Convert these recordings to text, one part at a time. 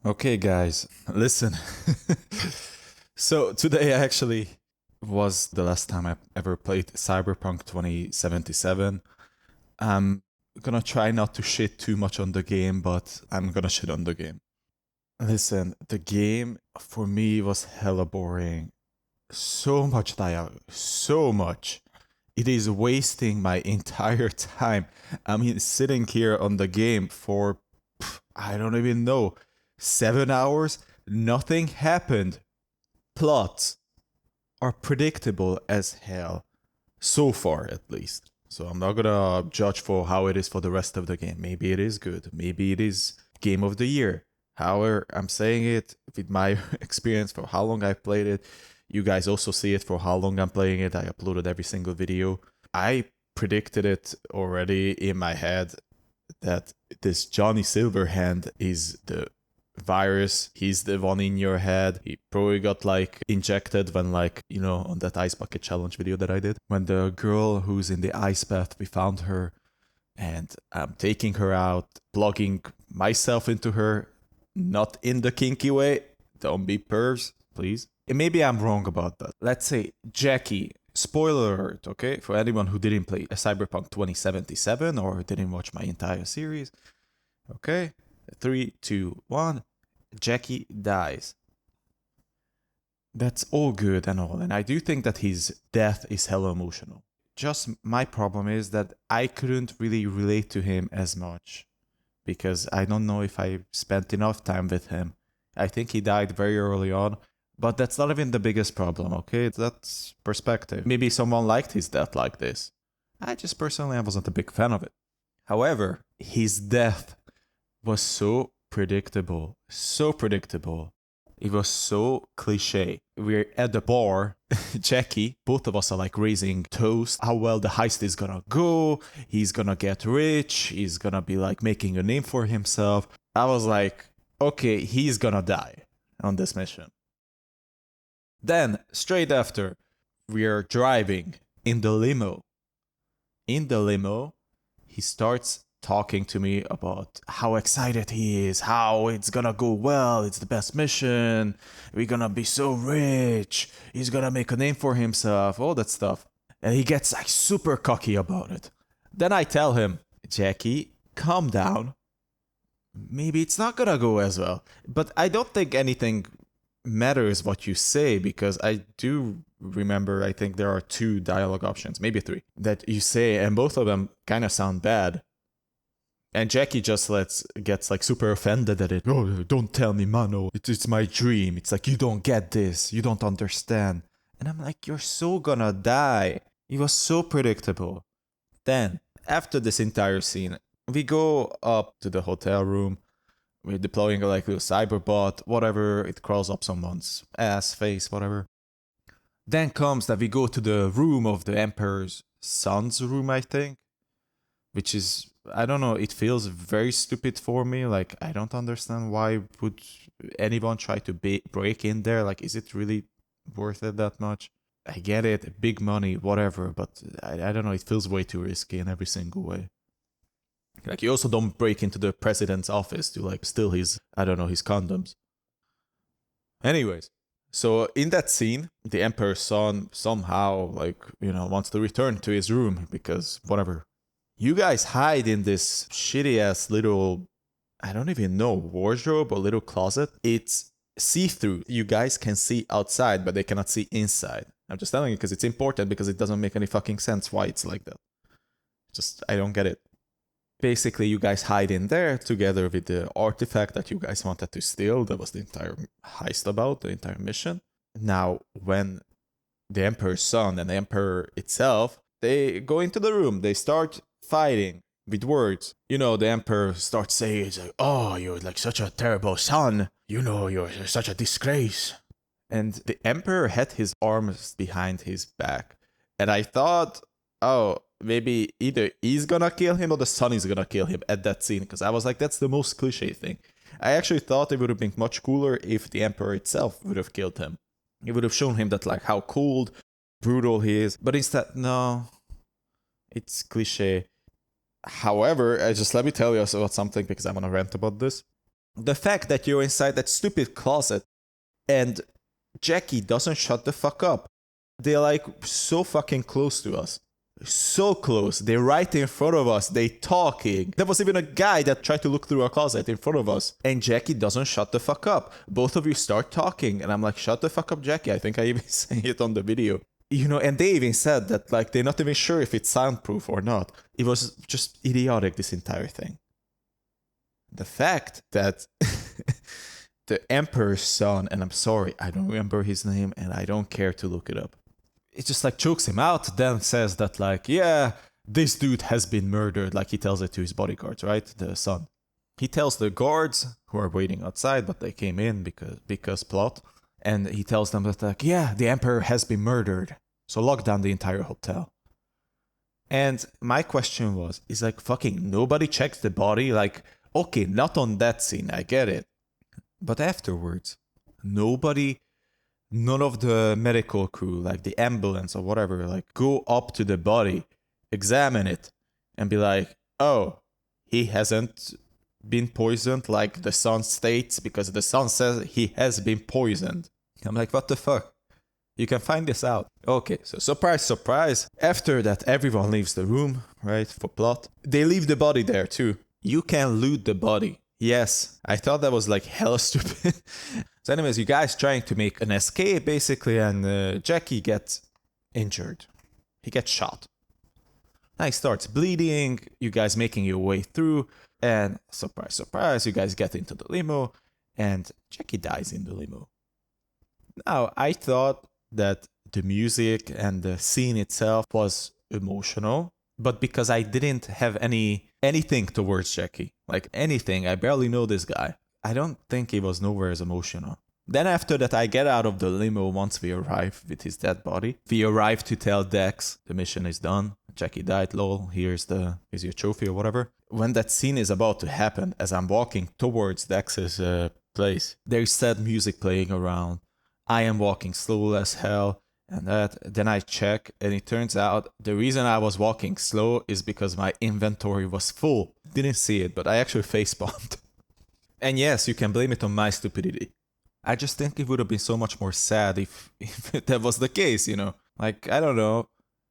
Okay, guys, listen. So today actually was the last time I ever played Cyberpunk 2077. I'm gonna try not to shit too much on the game, but I'm gonna shit on the game. Listen, the game for me was hella boring. So much dialogue, so much. It is wasting my entire time. I mean, sitting here on the game for, I don't even know, 7 hours, nothing happened. Plots are predictable as hell. So far, at least. So I'm not gonna judge for how it is for the rest of the game. Maybe it is good. Maybe it is game of the year. However, I'm saying it with my experience for how long I've played it. You guys also see it for how long I'm playing it. I uploaded every single video. I predicted it already in my head that this Johnny Silverhand is the virus. He's the one in your head. He probably got like injected when on that ice bucket challenge video that I did. When the girl who's in the ice bath, we found her and I'm taking her out, plugging myself into her, not in the kinky way. Don't be pervs, please. And maybe I'm wrong about that. Let's say Jackie. Spoiler alert, okay? For anyone who didn't play Cyberpunk 2077 or didn't watch my entire series. Okay? 3, 2, 1. Jackie dies. That's all good and all, and I do think that his death is hella emotional. Just my problem is that I couldn't really relate to him as much because I don't know if I spent enough time with him. I think he died very early on, but that's not even the biggest problem, okay? That's perspective. Maybe someone liked his death like this. I just personally I wasn't a big fan of it. However, his death was so predictable. So predictable. It was so cliche. We're at the bar, Jackie, both of us are like raising toast, how well the heist is gonna go, he's gonna get rich, he's gonna be like making a name for himself. I was like, okay, he's gonna die on this mission. Then, straight after, we're driving in the limo. In the limo, he starts talking to me about how excited he is, how it's gonna go well, it's the best mission, we're gonna be so rich, he's gonna make a name for himself, all that stuff. And he gets like super cocky about it. Then I tell him, Jackie, calm down. Maybe it's not gonna go as well. But I don't think anything matters what you say because I do remember, I think there are 2 dialogue options, maybe 3, that you say, and both of them kind of sound bad. And Jackie just gets like super offended at it. Oh, don't tell me, mano. It's my dream. It's like, you don't get this. You don't understand. And I'm like, you're so gonna die. It was so predictable. Then, after this entire scene, we go up to the hotel room. We're deploying like a little cyberbot, whatever. It crawls up someone's ass, face, whatever. Then comes that we go to the room of the Emperor's son's room, I think. Which is, I don't know, it feels very stupid for me. Like, I don't understand why would anyone try to break in there. Like, is it really worth it that much? I get it, big money, whatever, but I don't know, it feels way too risky in every single way. Like, you also don't break into the president's office to, like, steal his, I don't know, his condoms. Anyways, so in that scene, the Emperor's son somehow, like, wants to return to his room because, whatever. You guys hide in this shitty ass little, I don't even know, wardrobe or little closet. It's see-through. You guys can see outside, but they cannot see inside. I'm just telling you because it's important because it doesn't make any fucking sense why it's like that. Just, I don't get it. Basically, you guys hide in there together with the artifact that you guys wanted to steal. That was the entire heist about, the entire mission. Now, when the Emperor's son and the Emperor itself, they go into the room, they start fighting with words. The Emperor starts saying, it's like, oh, you're like such a terrible son. You're such a disgrace. And the Emperor had his arms behind his back. And I thought, oh, maybe either he's gonna kill him or the son is gonna kill him at that scene. Because I was like, that's the most cliche thing. I actually thought it would have been much cooler if the Emperor itself would have killed him. It would have shown him that, like, how cold, brutal he is. But instead, no. It's cliche. However, just let me tell you about something because I want to rant about this. The fact that you're inside that stupid closet and Jackie doesn't shut the fuck up. They're like so fucking close to us. So close. They're right in front of us. They talking. There was even a guy that tried to look through a closet in front of us. And Jackie doesn't shut the fuck up. Both of you start talking. And I'm like, shut the fuck up, Jackie. I think I even say it on the video. You know, and they even said that like they're not even sure if it's soundproof or not. It was just idiotic, this entire thing. The fact that the Emperor's son, and I'm sorry, I don't remember his name and I don't care to look it up. It just like chokes him out, then says that like, yeah, this dude has been murdered. Like he tells it to his bodyguards, right? The son. He tells the guards who are waiting outside, but they came in because plot. And he tells them that like, yeah, the Emperor has been murdered. So lock down the entire hotel. And my question was, is like fucking nobody checks the body? Like, okay, not on that scene, I get it. But afterwards, nobody, none of the medical crew, like the ambulance or whatever, like go up to the body, examine it, and be like, oh, he hasn't been poisoned like the son states because the son says he has been poisoned. I'm like, what the fuck? You can find this out. Okay, so surprise, surprise. After that, everyone leaves the room, right, for plot. They leave the body there too. You can loot the body. Yes, I thought that was like hella stupid. So anyways, you guys trying to make an escape basically, and Jackie gets injured. He gets shot. Now he starts bleeding, you guys making your way through, and surprise, surprise, you guys get into the limo, and Jackie dies in the limo. Now, I thought that the music and the scene itself was emotional, but because I didn't have anything towards Jackie, like anything, I barely know this guy, I don't think he was nowhere as emotional. Then after that, I get out of the limo once we arrive with his dead body. We arrive to tell Dex the mission is done. Jackie died, lol, here's your trophy or whatever. When that scene is about to happen, as I'm walking towards Dex's place, there's sad music playing around. I am walking slow as hell, and then I check, and it turns out the reason I was walking slow is because my inventory was full. Didn't see it, but I actually facepalmed. And yes, you can blame it on my stupidity. I just think it would have been so much more sad if that was the case, you know? Like, I don't know,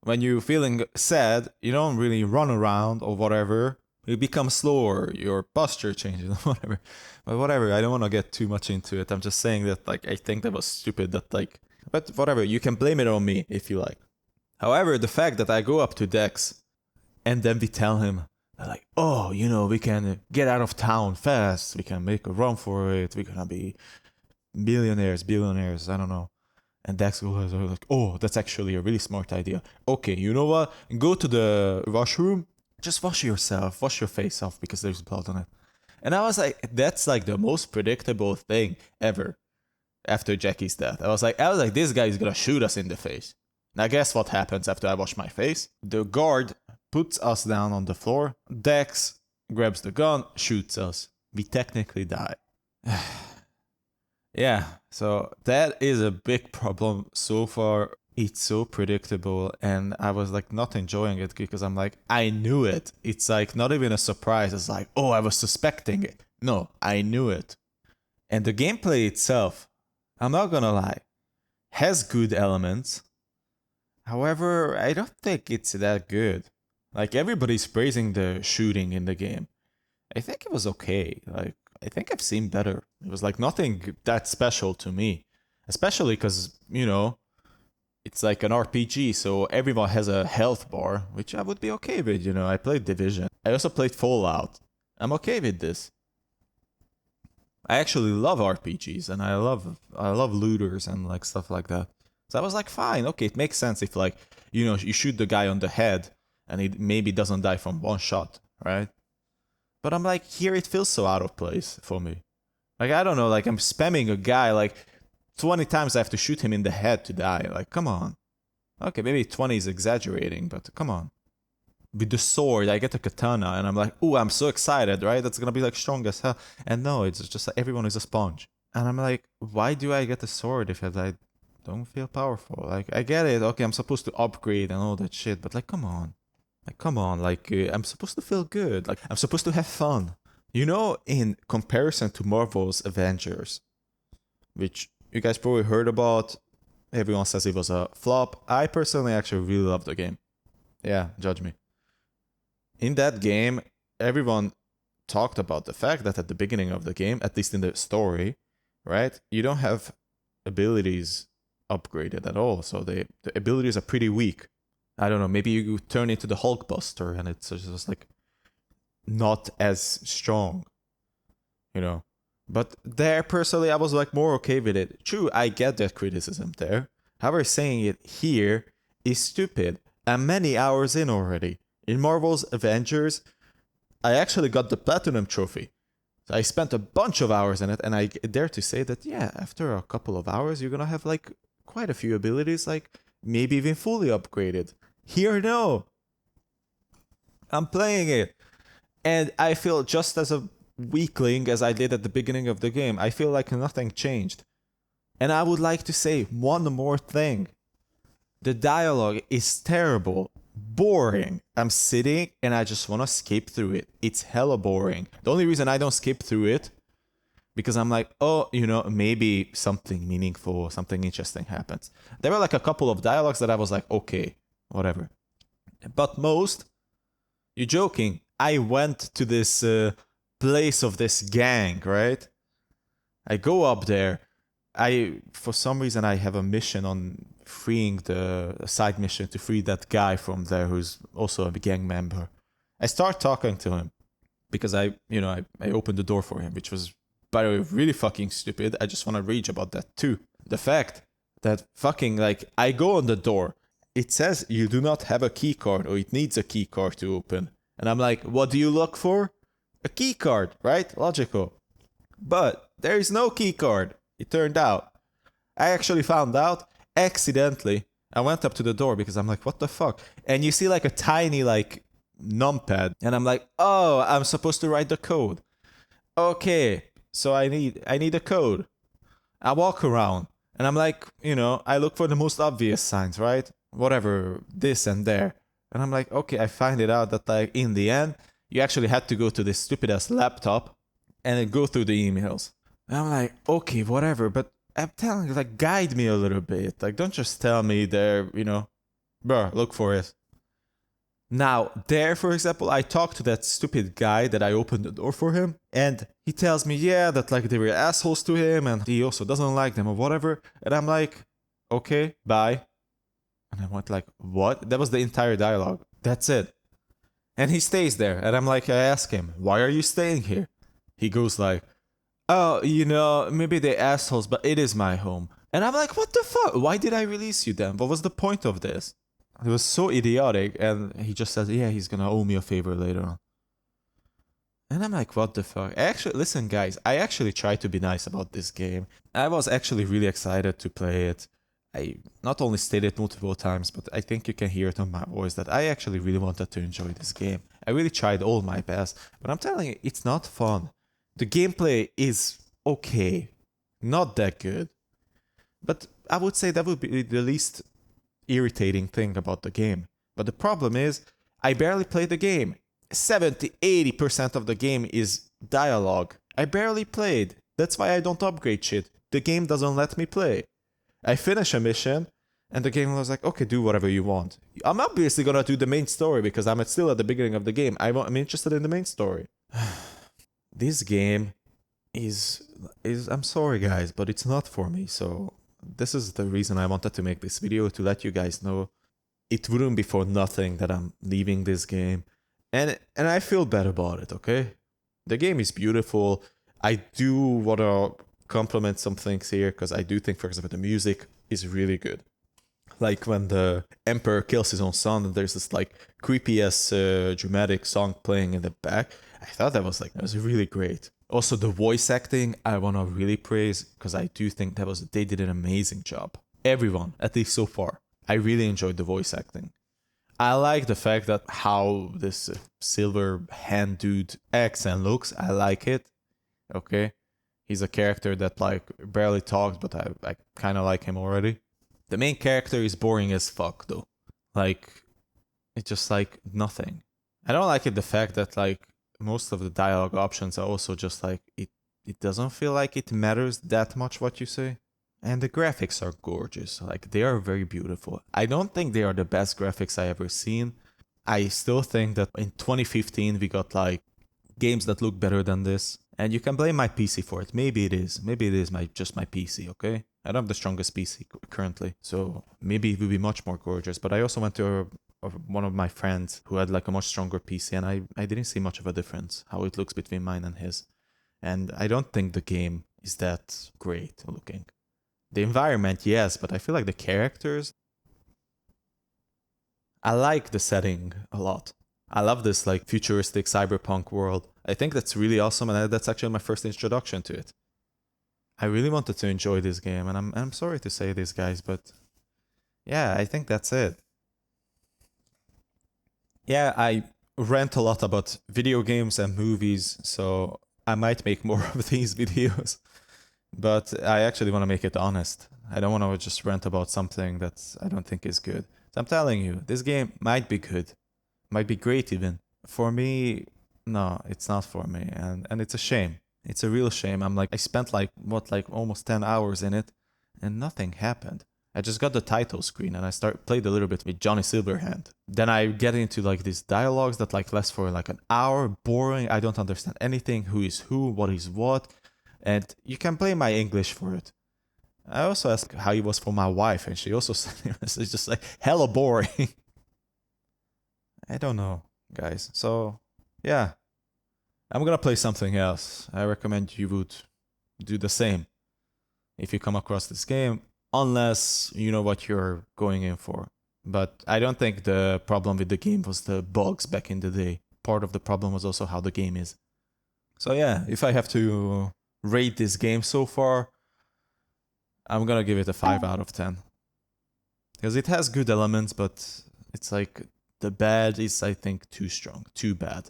when you're feeling sad, you don't really run around or whatever. You become slower, your posture changes, whatever. But whatever, I don't want to get too much into it. I'm just saying that, like, I think that was stupid, that, like... But whatever, you can blame it on me if you like. However, the fact that I go up to Dex, and then we tell him, like, oh, you know, we can get out of town fast, we can make a run for it, we're gonna be millionaires, billionaires, I don't know. And Dex goes like, oh, that's actually a really smart idea. Okay, you know what? Go to the washroom, just wash yourself, wash your face off because there's blood on it. And I was like, that's like the most predictable thing ever after Jackie's death. I was like, this guy is gonna shoot us in the face. Now guess what happens after I wash my face? The guard puts us down on the floor. Dex grabs the gun, shoots us. We technically die. Yeah, so that is a big problem so far. It's so predictable, and I was like not enjoying it because I'm like, I knew it. It's like not even a surprise. It's like, oh, I was suspecting it. No, I knew it. And the gameplay itself, I'm not gonna lie, has good elements. However, I don't think it's that good. Like everybody's praising the shooting in the game. I think it was okay. Like I think I've seen better. It was like nothing that special to me, especially because, you know, it's like an RPG, so everyone has a health bar, which I would be okay with, you know. I played Division. I also played Fallout. I'm okay with this. I actually love RPGs, and I love looters and like stuff like that. So I was like, fine, okay, it makes sense if like, you know, you shoot the guy on the head and he maybe doesn't die from one shot, right? But I'm like, here it feels so out of place for me. Like, I don't know, like I'm spamming a guy, like 20 times I have to shoot him in the head to die. Like, come on. Okay, maybe 20 is exaggerating, but come on. With the sword, I get a katana, and I'm like, ooh, I'm so excited, right? That's gonna be like strong as hell. And no, it's just like everyone is a sponge. And I'm like, why do I get a sword if I don't feel powerful? Like, I get it, okay, I'm supposed to upgrade and all that shit, but like, come on. Like, come on, like, I'm supposed to feel good. Like, I'm supposed to have fun. You know, in comparison to Marvel's Avengers, which you guys probably heard about, everyone says it was a flop. I personally actually really love the game. Yeah, judge me. In that game, everyone talked about the fact that at the beginning of the game, at least in the story, right, you don't have abilities upgraded at all. So the abilities are pretty weak. I don't know, maybe you turn into the Hulkbuster and it's just like not as strong, you know. But there, personally, I was like more okay with it. True, I get that criticism there. However, saying it here is stupid. I'm many hours in already. In Marvel's Avengers, I actually got the Platinum Trophy. So I spent a bunch of hours in it, and I dare to say that, yeah, after a couple of hours, you're gonna have like quite a few abilities, like maybe even fully upgraded. Here, no. I'm playing it. And I feel just as a weakling as I did at the beginning of the game. I feel like nothing changed. And I would like to say one more thing. The dialogue is terrible, boring. I'm sitting and I just want to skip through it. It's hella boring. The only reason I don't skip through it because I'm like, oh, you know, maybe something meaningful, something interesting happens. There were like a couple of dialogues that I was like, okay, whatever. But most, you're joking. I went to this place of this gang, right? I go up there. For some reason, I have a mission on freeing a side mission to free that guy from there who's also a gang member. I start talking to him because I opened the door for him, which was, by the way, really fucking stupid. I just want to rage about that too. The fact that fucking, like, I go on the door. It says you do not have a key card or it needs a key card to open. And I'm like, what do you look for? A key card, right? Logical. But there is no key card, it turned out. I actually found out accidentally. I went up to the door because I'm like, what the fuck? And you see like a tiny like numpad. And I'm like, oh, I'm supposed to write the code. Okay, so I need a code. I walk around and I'm like, I look for the most obvious signs, right? Whatever, this and there. And I'm like, okay, I find it out that like in the end, you actually had to go to this stupid ass laptop and then go through the emails. And I'm like, okay, whatever, but I'm telling you, like, guide me a little bit. Like, don't just tell me there, bro, look for it. Now, there, for example, I talked to that stupid guy that I opened the door for him, and he tells me, yeah, that like they were assholes to him, and he also doesn't like them or whatever. And I'm like, okay, bye. And I went like, what? That was the entire dialogue. That's it. And he stays there. And I'm like, I ask him, why are you staying here? He goes like, oh, maybe they're assholes, but it is my home. And I'm like, what the fuck? Why did I release you then? What was the point of this? It was so idiotic. And he just says, yeah, he's gonna owe me a favor later on. And I'm like, what the fuck? Listen, guys, I actually tried to be nice about this game. I was actually really excited to play it. I not only stated multiple times, but I think you can hear it on my voice that I actually really wanted to enjoy this game. I really tried all my best, but I'm telling you, it's not fun. The gameplay is okay, not that good. But I would say that would be the least irritating thing about the game. But the problem is, I barely play the game. 70-80% of the game is dialogue. I barely played. That's why I don't upgrade shit. The game doesn't let me play. I finish a mission, and the game was like, okay, do whatever you want. I'm obviously gonna do the main story because I'm still at the beginning of the game. I'm interested in the main story. This game is I'm sorry guys, but it's not for me. So this is the reason I wanted to make this video, to let you guys know it wouldn't be for nothing that I'm leaving this game. And I feel bad about it, okay? The game is beautiful. I do want to compliment some things here, because I do think, for example, the music is really good. Like when the Emperor kills his own son and there's this like creepy ass dramatic song playing in the back. I thought that was really great. Also the voice acting, I want to really praise, because I do think they did an amazing job. Everyone, at least so far. I really enjoyed the voice acting. I like the fact that how this silver hand dude acts and looks. I like it. Okay. He's a character that like barely talks, but I kind of like him already. The main character is boring as fuck though. Like, it's just like nothing. I don't like it the fact that like most of the dialogue options are also just like, it doesn't feel like it matters that much what you say. And the graphics are gorgeous. Like, they are very beautiful. I don't think they are the best graphics I ever seen. I still think that in 2015 we got like games that look better than this. And you can blame my PC for it. Maybe it is. Maybe it is just my PC, okay? I don't have the strongest PC currently. So maybe it will be much more gorgeous. But I also went to one of my friends who had like a much stronger PC, and I didn't see much of a difference how it looks between mine and his. And I don't think the game is that great looking. The environment, yes, but I feel like the characters, I like the setting a lot. I love this like futuristic cyberpunk world. I think that's really awesome, and that's actually my first introduction to it. I really wanted to enjoy this game, and I'm sorry to say this, guys, but yeah, I think that's it. Yeah, I rant a lot about video games and movies, so I might make more of these videos. But I actually want to make it honest. I don't want to just rant about something that I don't think is good. So I'm telling you, this game might be good. Might be great even. For me, no, it's not for me. And it's a shame. It's a real shame. I spent like almost 10 hours in it and nothing happened. I just got the title screen and I played a little bit with Johnny Silverhand. Then I get into like these dialogues that like last for like an hour, boring. I don't understand anything. Who is who? What is what? And you can blame my English for it. I also asked how it was for my wife, and she also said it's just like hella boring. I don't know, guys. So, yeah. I'm gonna play something else. I recommend you would do the same if you come across this game, unless you know what you're going in for. But I don't think the problem with the game was the bugs back in the day. Part of the problem was also how the game is. So yeah, if I have to rate this game so far, I'm gonna give it a 5 out of 10. Because it has good elements, but it's like the bad is, I think, too strong, too bad.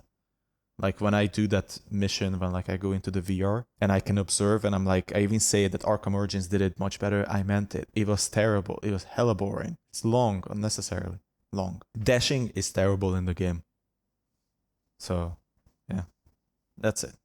Like when I do that mission, when like I go into the VR and I can observe, and I'm like, I even say that Arkham Origins did it much better. I meant it. It was terrible. It was hella boring. It's long, unnecessarily long. Dashing is terrible in the game. So, yeah, that's it.